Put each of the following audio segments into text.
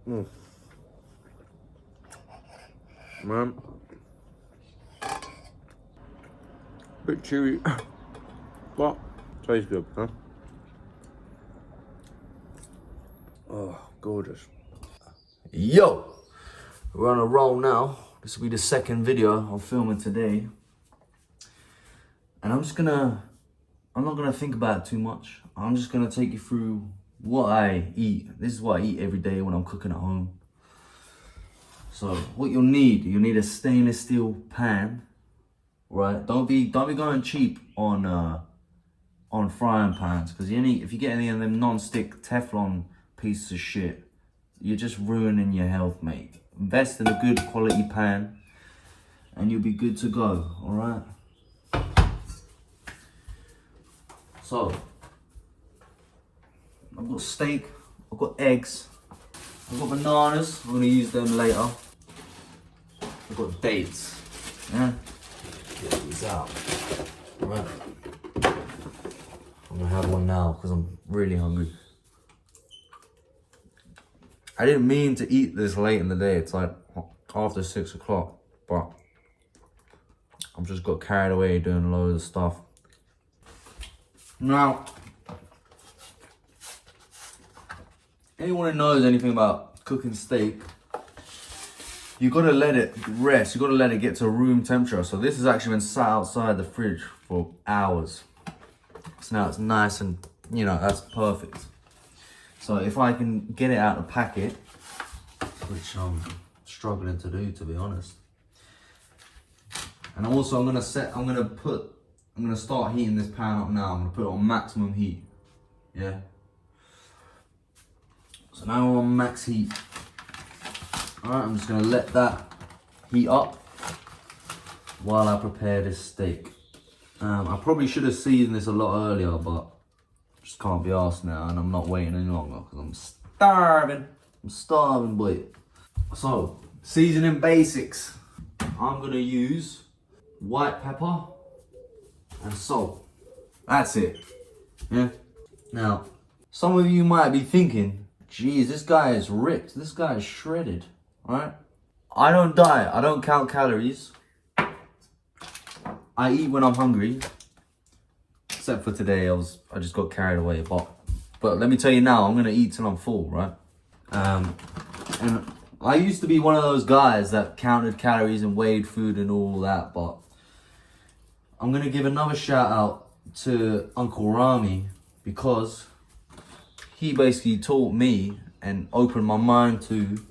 Man. Bit chewy, but tastes good, huh? Oh, gorgeous. Yo, we're on a roll now. This will be the second video I'm filming today. And I'm not gonna think about it too much. I'm just gonna take you through what I eat. This is what I eat every day when I'm cooking at home. So what you'll need a stainless steel pan, right? Don't be going cheap on frying pans, because if you get any of them non-stick Teflon pieces of shit, you're just ruining your health, mate. Invest in a good quality pan and you'll be good to go, all right? So, I've got steak, I've got eggs, I've got bananas, I'm gonna use them later. I've got dates, yeah? Get these out, all right? I'm gonna have one now because I'm really hungry. I didn't mean to eat this late in the day. It's like after 6 o'clock, but I've just got carried away doing loads of stuff. Now, anyone who knows anything about cooking steak, you gotta let it rest. You gotta let it get to room temperature. So this has actually been sat outside the fridge for hours. So now it's nice and, you know, that's perfect. So if I can get it out of the packet, which I'm struggling to do, to be honest. And also I'm gonna start heating this pan up now. I'm gonna put it on maximum heat, yeah? So now we're on max heat. All right, I'm just gonna let that heat up while I prepare this steak. I probably should have seasoned this a lot earlier, but just can't be arsed now, and I'm not waiting any longer because I'm starving. I'm starving, boy. So, seasoning basics. I'm gonna use white pepper and salt. That's it. Yeah. Now, some of you might be thinking, geez, this guy is ripped. This guy is shredded, right? I don't diet. I don't count calories. I eat when I'm hungry. Except for today, I just got carried away. But let me tell you now, I'm gonna eat till I'm full, right? And I used to be one of those guys that counted calories and weighed food and all that, but I'm gonna give another shout out to Uncle Rommy, because he basically taught me and opened my mind to,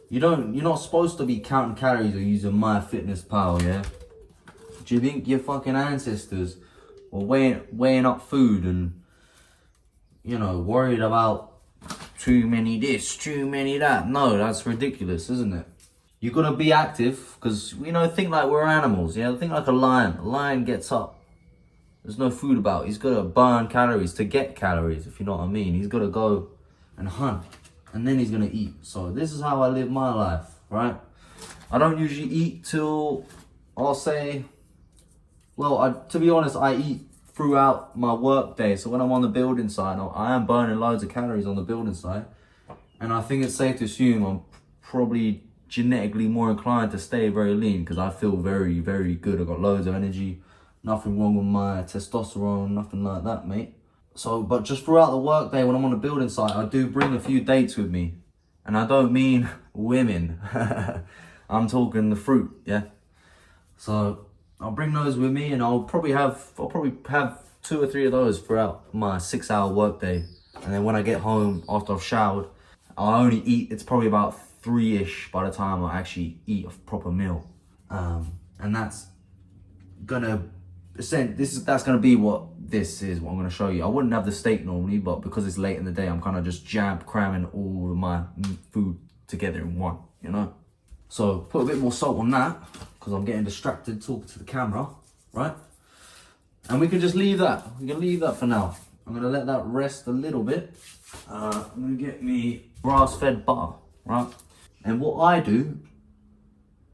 you're not supposed to be counting calories or using MyFitnessPal, yeah? Do you think your fucking ancestors were weighing up food and, you know, worried about too many this, too many that? No, that's ridiculous, isn't it? You gotta be active, because, you know, think like we're animals, yeah? Think like a lion. A lion gets up. There's no food about. He's gotta burn calories to get calories, if you know what I mean. He's gotta go and hunt, and then he's gonna eat. So this is how I live my life, right? I don't usually eat till, I'll say, well, to be honest, I eat throughout my work day. So when I'm on the building site, I am burning loads of calories on the building site. And I think it's safe to assume I'm probably genetically more inclined to stay very lean, because I feel very, very good. I've got loads of energy. Nothing wrong with my testosterone, nothing like that, mate. So, but just throughout the work day when I'm on the building site, I do bring a few dates with me. And I don't mean women. I'm talking the fruit, yeah? So I'll bring those with me, and I'll probably have 2 or 3 of those throughout my 6-hour workday. And then when I get home after I've showered, I'll only eat, it's probably about 3-ish by the time I actually eat a proper meal. And that's gonna be what this is, what I'm gonna show you. I wouldn't have the steak normally, but because it's late in the day, I'm kind of just cramming all of my food together in one, you know? So put a bit more salt on that, because I'm getting distracted talking to the camera, right? And we can just leave that. We can leave that for now. I'm gonna let that rest a little bit. I'm gonna get me grass-fed butter, right? And what I do,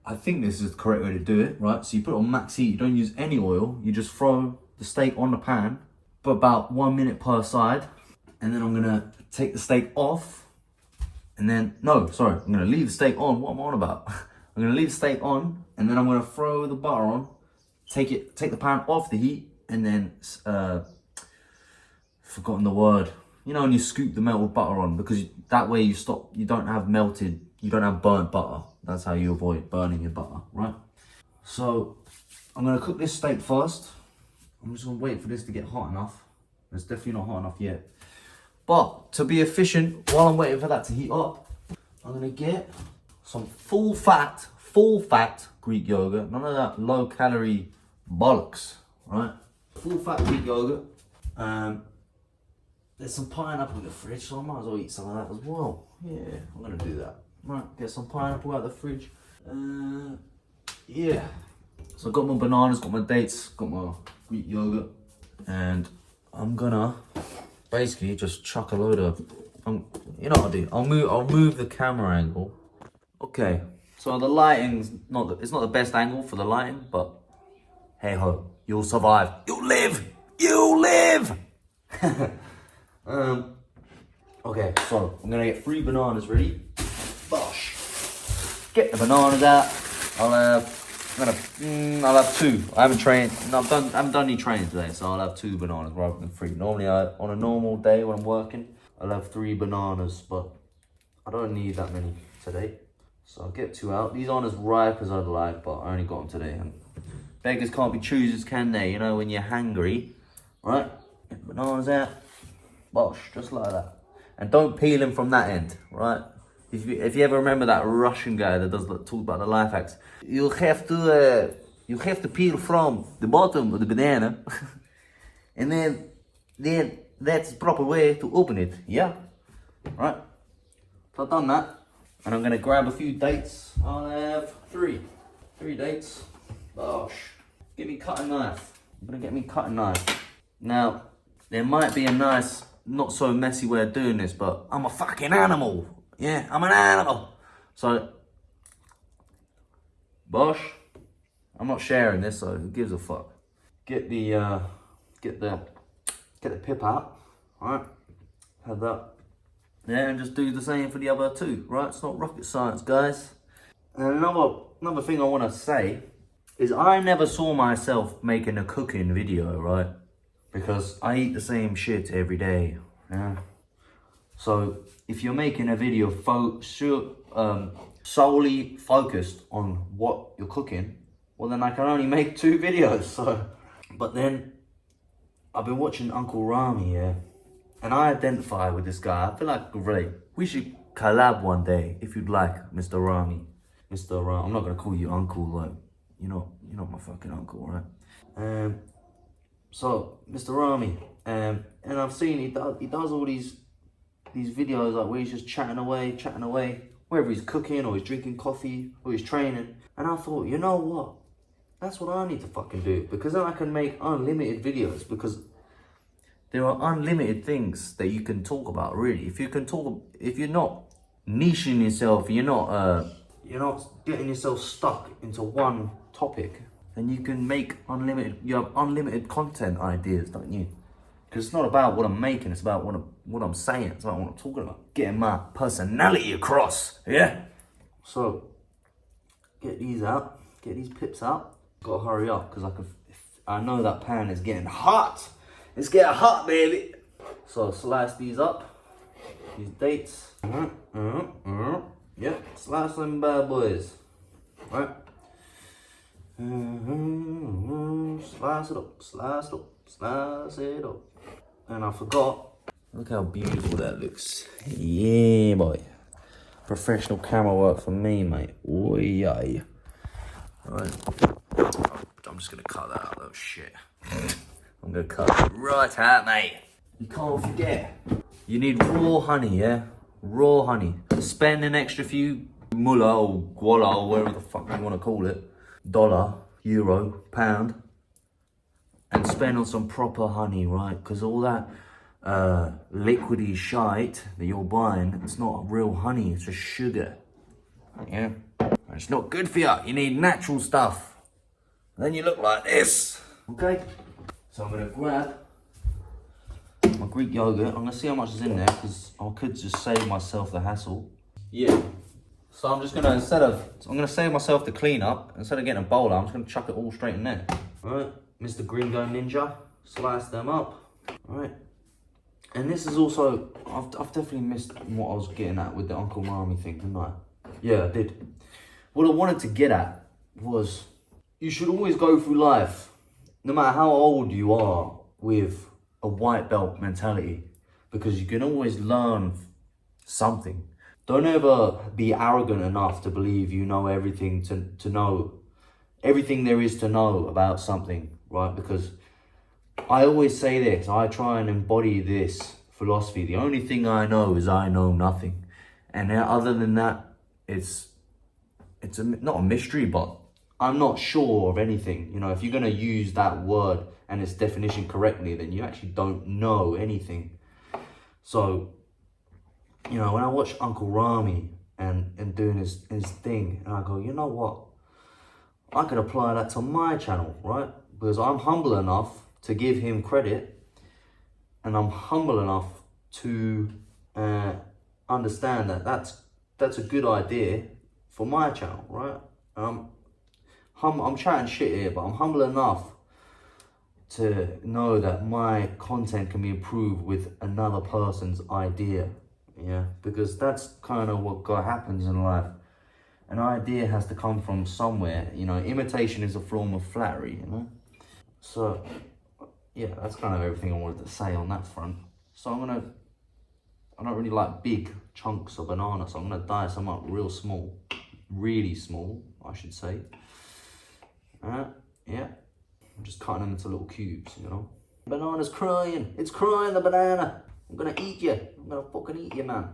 I think this is the correct way to do it, right? So you put it on max heat, you don't use any oil, you just throw the steak on the pan for about 1 minute per side. And then I'm gonna take the steak off And then, no, sorry, I'm gonna leave the steak on. What am I on about? I'm gonna leave the steak on, and then I'm gonna throw the butter on, take the pan off the heat, and then, forgotten the word. You know when you scoop the melted butter on, because that way you don't have burnt butter. That's how you avoid burning your butter, right? So, I'm gonna cook this steak first. I'm just gonna wait for this to get hot enough. It's definitely not hot enough yet. But to be efficient, while I'm waiting for that to heat up, I'm gonna get some full fat Greek yogurt. None of that low calorie bollocks, right? Full fat Greek yogurt. There's some pineapple in the fridge, so I might as well eat some of that as well. Yeah, I'm gonna do that. Right, get some pineapple out of the fridge. Yeah. So I've got my bananas, got my dates, got my Greek yogurt, and I'm gonna basically just chuck a load of, you know what I'll do? I'll move the camera angle. Okay, so the lighting's it's not the best angle for the lighting, but hey ho, you'll survive. You'll live. You live. Okay, so I'm gonna get 3 bananas ready. Bosh. Get the bananas out. I'll have 2. I haven't done any training today, so I'll have 2 bananas rather than 3. Normally, on a normal day when I'm working, I'll have 3 bananas, but I don't need that many today. So I'll get 2 out. These aren't as ripe as I'd like, but I only got them today. And beggars can't be choosers, can they? You know, when you're hungry, right? Get the bananas out. Bosh, just like that. And don't peel them from that end, right? If you ever remember that Russian guy that talk about the life hacks, you have to peel from the bottom of the banana, and then that's the proper way to open it. Yeah, right. So I've done that, and I'm gonna grab a few dates. I'll have 3 dates. Gosh, get me cutting knife. I'm gonna get me cutting knife. Now there might be a nice, not so messy way of doing this, but I'm a fucking animal. Yeah, I'm an animal. So, bosh, I'm not sharing this, so who gives a fuck? Get the pip out, alright? Have that. Yeah, and just do the same for the other 2, right? It's not rocket science, guys. And another thing I want to say is I never saw myself making a cooking video, right? Because I eat the same shit every day, yeah? So if you're making a video solely focused on what you're cooking, well then I can only make 2 videos. So, but then I've been watching Uncle Rommy, yeah, and I identify with this guy. I feel like we should collab one day if you'd like, Mr. Rommy. Mr. Rommy, I'm not gonna call you Uncle, like you're not my fucking uncle, right? So Mr. Rommy, and I've seen he does all these videos like where he's just chatting away, whether he's cooking or he's drinking coffee or he's training. And I thought, you know what? That's what I need to fucking do, because then I can make unlimited videos, because there are unlimited things that you can talk about, really. If you're not niching yourself, you're not getting yourself stuck into one topic, then you can make you have unlimited content ideas, don't you? Because it's not about what I'm making, it's about what I'm saying, it's about what I'm talking about. Getting my personality across, yeah? So, get these out, get these pips out. Gotta hurry up, because I know that pan is getting hot. It's getting hot, baby. So, slice these up, these dates. Yeah, slice them bad boys, right? Slice it up, slice it up, slice it up. And I forgot. Look how beautiful that looks. Yeah, boy. Professional camera work for me, mate. Oh, yeah. Right. I'm just gonna cut that out, though. Shit. I'm gonna cut it right out, mate. You can't forget. You need raw honey, yeah? Raw honey. Spend an extra few mullah or guala or whatever the fuck you want to call it. Dollar, euro, pound. And spend on some proper honey, right? Because all that liquidy shite that you're buying, it's not real honey, it's just sugar. Yeah? It's not good for you. You need natural stuff. Then you look like this. Okay? So I'm going to grab my Greek yogurt. I'm going to see how much is in there, because I could just save myself the hassle. Yeah. So I'm just gonna, I'm gonna save myself the cleanup. Instead of getting a bowl, I'm just gonna chuck it all straight in there. Alright, Mr. Gringo Ninja, slice them up. Alright. And this is also, I've definitely missed what I was getting at with the Uncle Rommy thing, didn't I? Yeah, I did. What I wanted to get at was, you should always go through life, no matter how old you are, with a white belt mentality, because you can always learn something. Don't ever be arrogant enough to believe you know everything to know everything there is to know about something, right? Because I always say this, I try and embody this philosophy. The only thing I know is I know nothing. And other than that, it's not a mystery, but I'm not sure of anything. You know, if you're going to use that word and its definition correctly, then you actually don't know anything. So, you know, when I watch Uncle Rommy and doing his thing, and I go, you know what? I could apply that to my channel, right? Because I'm humble enough to give him credit, and I'm humble enough to understand that that's a good idea for my channel, right? I'm chatting shit here, but I'm humble enough to know that my content can be improved with another person's idea, yeah? Because that's kind of what happens in life. An idea has to come from somewhere, you know. Imitation is a form of flattery, you know. So, yeah, that's kind of everything I wanted to say on that front. So I don't really like big chunks of banana, so I'm gonna dice them up real small, really small, I should say. Yeah, I'm just cutting them into little cubes, you know. Banana's crying, it's crying, the banana. I'm gonna eat you, I'm gonna fucking eat you, man.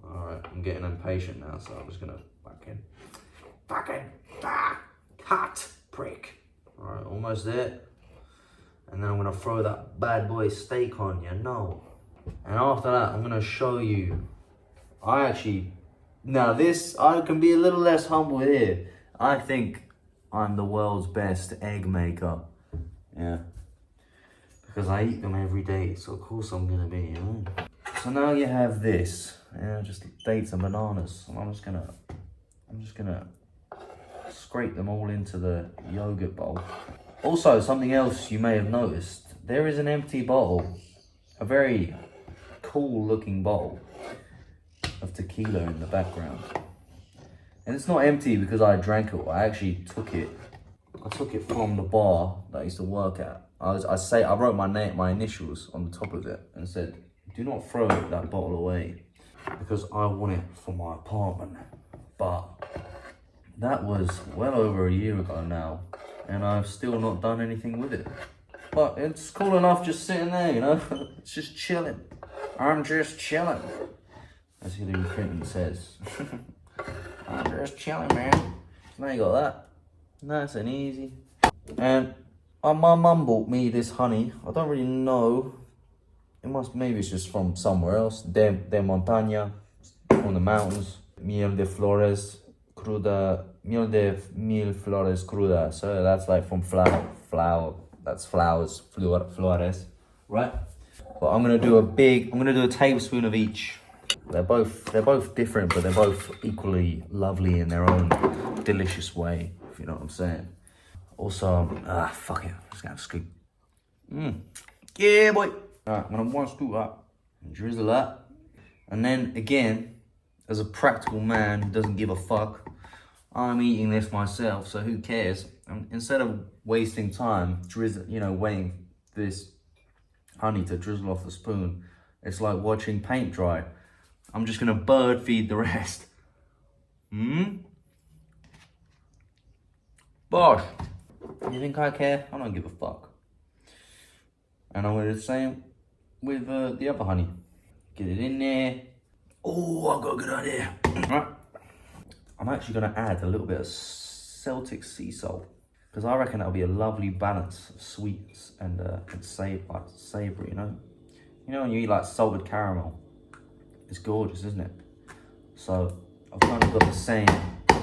Alright, I'm getting impatient now, so I'm just gonna cut, prick. Alright, almost there. And then I'm gonna throw that bad boy steak on you, no. And after that, I'm gonna show you, now this, I can be a little less humble here. I think I'm the world's best egg maker, yeah. Because I eat them every day, so of course I'm gonna be, you know. So now you have this, yeah, just dates and bananas. And I'm just gonna scrape them all into the yogurt bowl. Also, something else you may have noticed, there is an empty bottle, a very cool looking bottle of tequila in the background. And it's not empty because I drank it, I actually took it. I took it from the bar that I used to work at. I wrote my initials on the top of it and said, do not throw that bottle away because I want it for my apartment. But that was well over a year ago now, and I've still not done anything with it. But it's cool enough just sitting there, you know. It's just chilling. I'm just chilling, as Hillary Clinton says. I'm just chilling, man. So now you got that. Nice and easy. And my mum bought me this honey. I don't really know. Maybe it's just from somewhere else. De montaña, from the mountains. Miel de flores cruda. Miel de mil flores cruda. So that's like from flower. That's flowers, flores, right? But I'm gonna do a tablespoon of each. They're both different, but they're both equally lovely in their own delicious way, if you know what I'm saying. Also, fuck it, I'm just gonna scoop. Yeah, boy. Alright, I'm gonna one scoop up and drizzle that. And then again, as a practical man who doesn't give a fuck, I'm eating this myself, so who cares? And instead of wasting time waiting for this honey to drizzle off the spoon, it's like watching paint dry. I'm just gonna bird feed the rest. Bosh. You think I care? I don't give a fuck. And I'm gonna do the same with the other honey. Get it in there. Oh, I've got a good idea. Right. I'm actually gonna add a little bit of Celtic sea salt, because I reckon that'll be a lovely balance of sweets and savoury, you know? You know when you eat like salted caramel? It's gorgeous, isn't it? So I've kind of got the same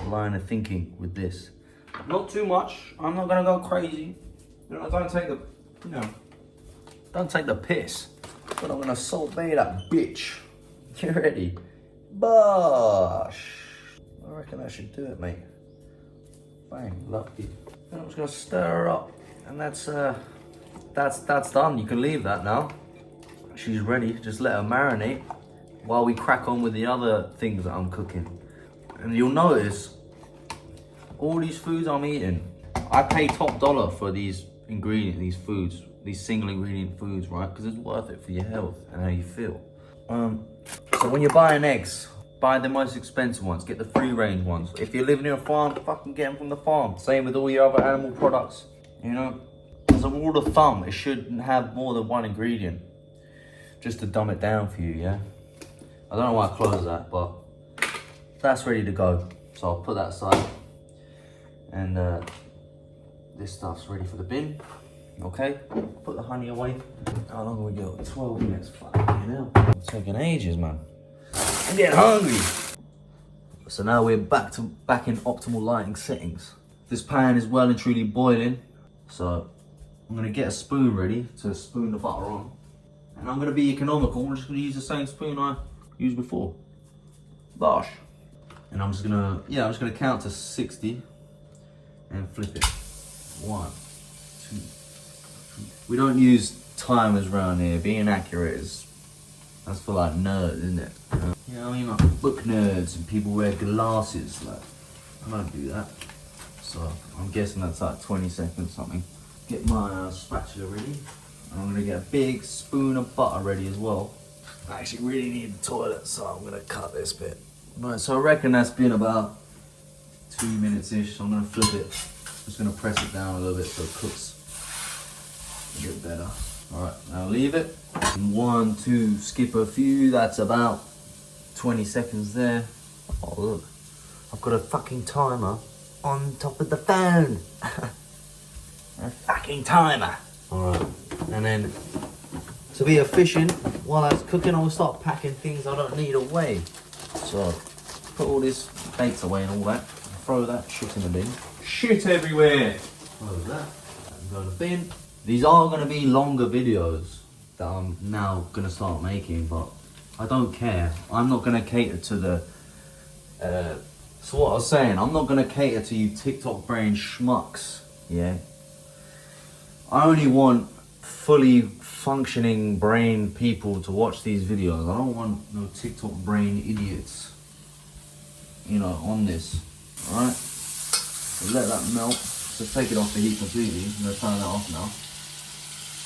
line of thinking with this. Not too much. I'm not gonna go crazy. You know, don't take the piss. But I'm gonna Salt Bae that bitch. You ready? Bosh. I reckon I should do it, mate. Bang, lucky. And I'm just gonna stir her up, and that's done. You can leave that now. She's ready. Just let her marinate while we crack on with the other things that I'm cooking. And you'll notice all these foods I'm eating, I pay top dollar for these ingredients, these foods, these single ingredient foods, right? Because it's worth it for your health and how you feel. So when you're buying eggs, buy the most expensive ones. Get the free range ones. If you're living in a farm, fucking get them from the farm. Same with all your other animal products. You know, as a rule of thumb, it shouldn't have more than one ingredient. Just to dumb it down for you, yeah? I don't know why I closed that, but that's ready to go. So I'll put that aside. And this stuff's ready for the bin. Okay, put the honey away. How long have we got? 12 minutes. Fucking hell. It's taking ages, man. I'm getting hungry. So now we're back in optimal lighting settings. This pan is well and truly boiling. So I'm gonna get a spoon ready to spoon the butter on. And I'm gonna be economical. I'm just gonna use the same spoon I used before. Bosh. And I'm just gonna count to 60 and flip it. 1, 2, 3. We don't use timers around here. Being accurate that's for like nerds, isn't it? You know what I mean? Like book nerds and people wear glasses. Like, I don't do that. So I'm guessing that's like 20 seconds something. Get my spatula ready. I'm gonna get a big spoon of butter ready as well. I actually really need the toilet, so I'm gonna cut this bit. Right, so I reckon that's been about 2 minutes-ish. So I'm gonna flip it. Just gonna press it down a little bit so it cooks a bit better. All right, now leave it. 1, 2, skip a few. That's about 20 seconds there. Oh look, I've got a fucking timer on top of the phone. A fucking timer. All right, and then to be efficient, while I was cooking, I will start packing things I don't need away. So put all this bakes away and all that. Throw that shit in the bin. Shit everywhere. Close that. Go in the bin. These are going to be longer videos that I'm now going to start making, but I don't care. I'm not going to cater to the... so what I was saying, I'm not going to cater to you TikTok brain schmucks, yeah? I only want fully functioning brain people to watch these videos. I don't want no TikTok brain idiots, you know, on this, alright? So let that melt. Just take it off the heat completely. I'm going to turn that off now.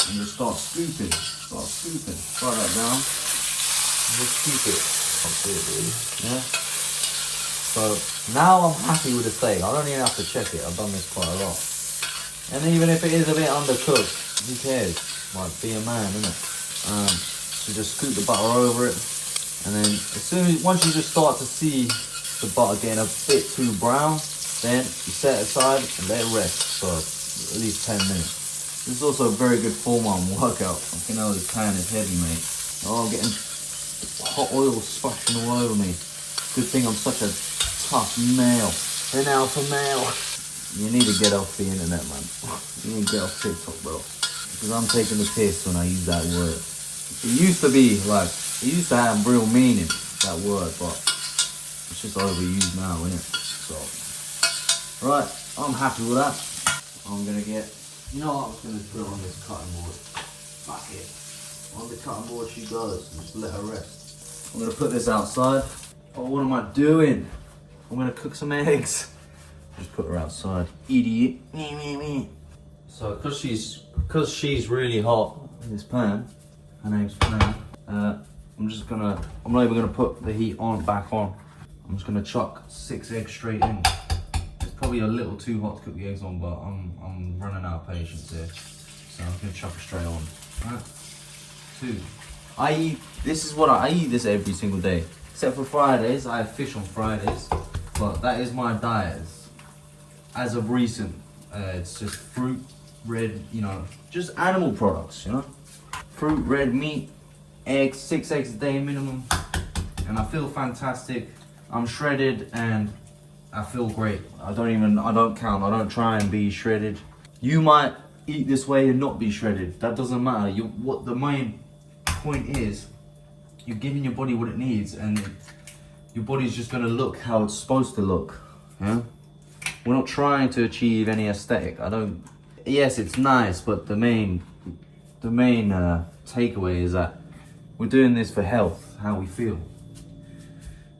And just start scooping. Throw that down. And just scoop it. That's it, really. Yeah? So now I'm happy with the steak. I don't even have to check it. I've done this quite a lot. And even if it is a bit undercooked, who cares? Like, be a man, innit? So just scoop the butter over it. And then once you just start to see the butter getting a bit too brown, then you set it aside and let it rest for at least 10 minutes. This is also a very good form on workout. Fucking hell, this pan is heavy, mate. Oh, I'm getting hot oil splashing all over me. Good thing I'm such a tough male. An alpha male. You need to get off the internet, man. You need to get off TikTok, bro. Because I'm taking the piss when I use that word. It used to be like, it used to have real meaning, that word, but it's just overused now, isn't it? So, right, I'm happy with that. I'm gonna get, you know what, I'm just gonna put it on this cutting board. Fuck it. On the cutting board she goes, and just let her rest. I'm gonna put this outside. Oh, what am I doing? I'm gonna cook some eggs. Just put her outside. Idiot. So, because she's really hot in this pan, her name's Pan, I'm not even gonna put the heat back on. I'm just gonna chuck 6 eggs straight in. It's probably a little too hot to cook the eggs on, but I'm running out of patience here. So I'm gonna chuck it straight on. Right? 2. I eat this every single day. Except for Fridays, I have fish on Fridays. But that is my diet. As of recent, it's just fruit, red, you know, just animal products, you know? Fruit, red meat, eggs, 6 eggs a day minimum. And I feel fantastic. I'm shredded and I feel great. I don't count. I don't try and be shredded. You might eat this way and not be shredded. That doesn't matter. What the main point is, you're giving your body what it needs, and your body's just gonna look how it's supposed to look. Yeah? We're not trying to achieve any aesthetic. Yes, it's nice, but the main takeaway is that we're doing this for health, how we feel.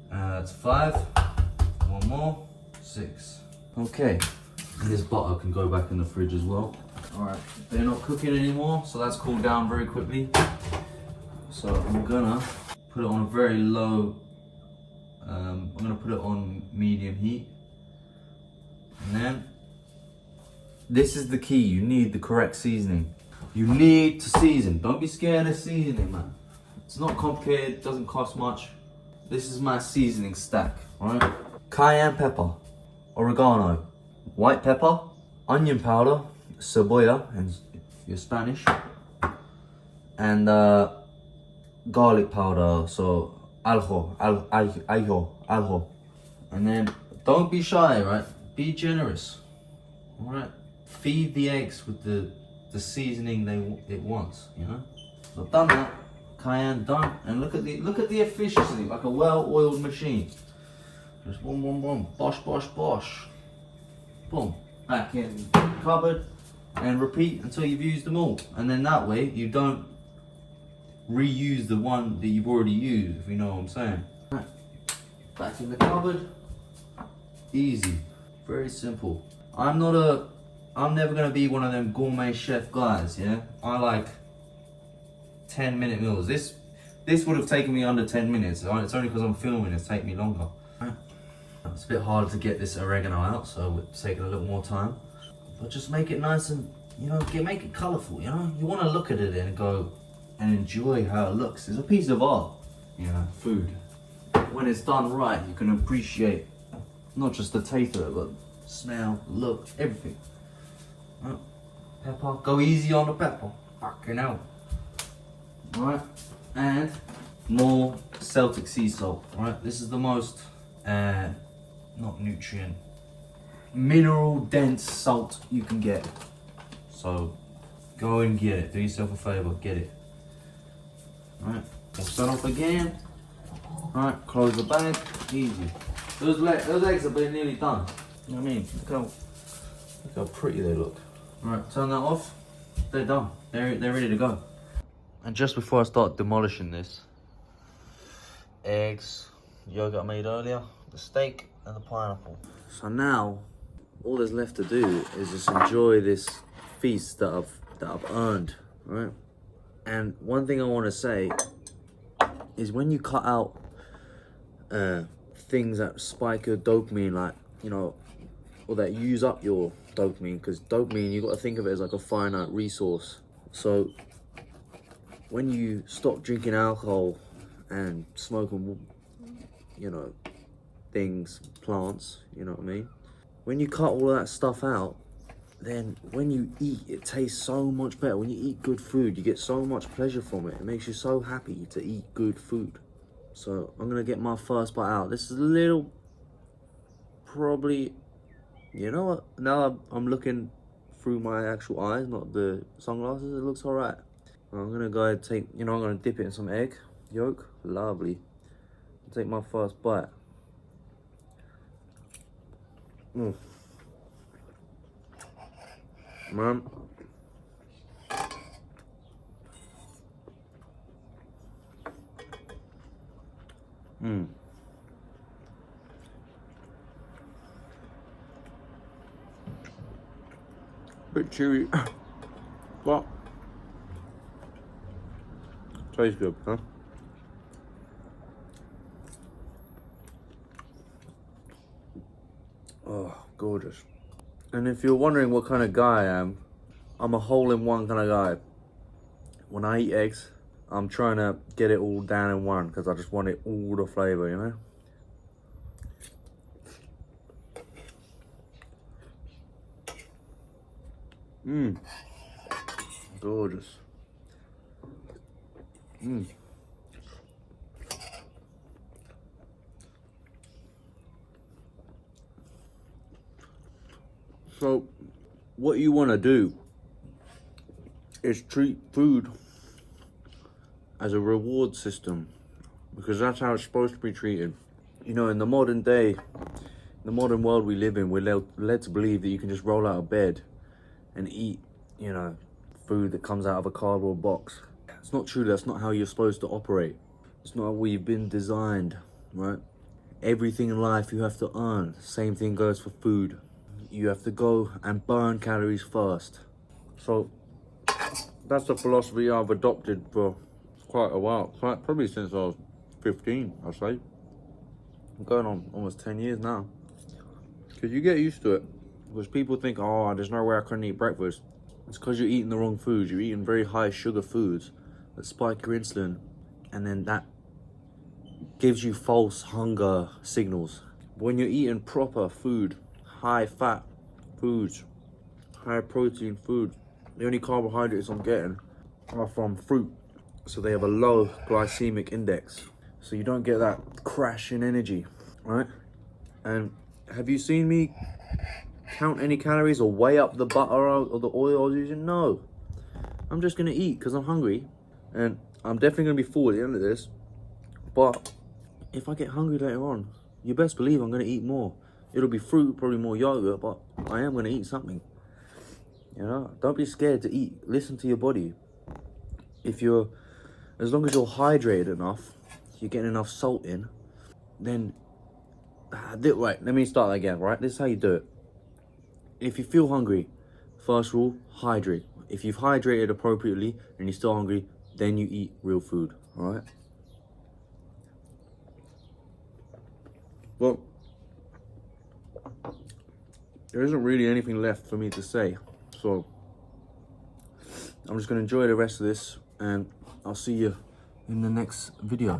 That's 5. One more. 6. Okay. And this butter can go back in the fridge as well. Alright, they're not cooking anymore, so that's cooled down very quickly. So I'm gonna put it on a very low, I'm gonna put it on medium heat. And then, this is the key, you need the correct seasoning. You need to season, don't be scared of seasoning, man. It's not complicated, it doesn't cost much. This is my seasoning stack, alright? Cayenne pepper, oregano, white pepper, onion powder, cebolla, and if you're Spanish, and garlic powder, so ajo. And then don't be shy, right? Be generous, all right? Feed the eggs with the seasoning it wants, you know. So I've done that, cayenne done, and look at the efficiency, like a well-oiled machine. Just boom, boom, boom, bosh, bosh, bosh, boom. Back in cupboard, and repeat until you've used them all. And then that way you don't reuse the one that you've already used, if you know what I'm saying. Right. Back in the cupboard. Easy. Very simple. I'm never gonna be one of them gourmet chef guys, yeah? I like 10-minute meals. This would have taken me under 10 minutes. It's only because I'm filming it's taking me longer. Right. It's a bit harder to get this oregano out, so it's taking a little more time. But just make it nice and, you know, make it colourful, you know? You want to look at it and go and enjoy how it looks. It's a piece of art, you know, food. When it's done right, you can appreciate not just the taste of it, but smell, look, everything. Right. Pepper, go easy on the pepper. Fucking hell. Alright, and more Celtic sea salt, right? This is the most, not nutrient, mineral dense salt you can get. So go and get it, do yourself a favour, get it. Alright, wash that off again. Alright, close the bag, easy. Those eggs have been nearly done. You know what I mean? Look how pretty they look. Alright, turn that off, they're done, they're ready to go. And just before I start demolishing this, eggs, yogurt I made earlier, the steak and the pineapple. So now, all there's left to do is just enjoy this feast that I've earned, right? And one thing I want to say is when you cut out things that spike your dopamine, like, you know, or that use up your dopamine, because dopamine, you got to think of it as like a finite resource. So when you stop drinking alcohol and smoking, you know, things, plants, you know what I mean? When you cut all of that stuff out, then when you eat, it tastes so much better. When you eat good food, you get so much pleasure from it. It makes you so happy to eat good food. So I'm gonna get my first bite out. This is a little, probably, you know what? Now I'm looking through my actual eyes, not the sunglasses, it looks all right. I'm gonna go ahead and take, you know, I'm gonna dip it in some egg yolk. Lovely. Take my first bite. Man. Bit chewy, but tastes good, huh? Oh, gorgeous. And if you're wondering what kind of guy I am, I'm a hole-in-one kind of guy. When I eat eggs, I'm trying to get it all down in one because I just want it all the flavour, you know? Gorgeous. So, what you want to do is treat food as a reward system, because that's how it's supposed to be treated. You know, in the modern day, the modern world we live in, we're led to believe that you can just roll out of bed and eat, you know, food that comes out of a cardboard box. It's not true. That's not how you're supposed to operate. It's not how we've been designed, right? Everything in life you have to earn. Same thing goes for food. You have to go and burn calories first. So that's the philosophy I've adopted for quite a while. Probably since I was 15, I'd say. I'm going on almost 10 years now. Because you get used to it. Because people think, oh, there's no way I couldn't eat breakfast. It's because you're eating the wrong foods. You're eating very high sugar foods that spike your insulin. And then that gives you false hunger signals. When you're eating proper food, high fat foods, high protein food, the only carbohydrates I'm getting are from fruit. So they have a low glycemic index. So you don't get that crash in energy, right? And have you seen me count any calories or weigh up the butter or the oil I was using? No. I'm just gonna eat because I'm hungry. And I'm definitely gonna be full at the end of this. But if I get hungry later on, you best believe I'm gonna eat more. It'll be fruit, probably more yogurt, but I am gonna eat something. You know, don't be scared to eat. Listen to your body. As long as you're hydrated enough, you're getting enough salt in, then, right, let me start again, right? This is how you do it. If you feel hungry, first rule, hydrate. If you've hydrated appropriately and you're still hungry, then you eat real food, all right? Well, there isn't really anything left for me to say, so I'm just gonna enjoy the rest of this and I'll see you in the next video.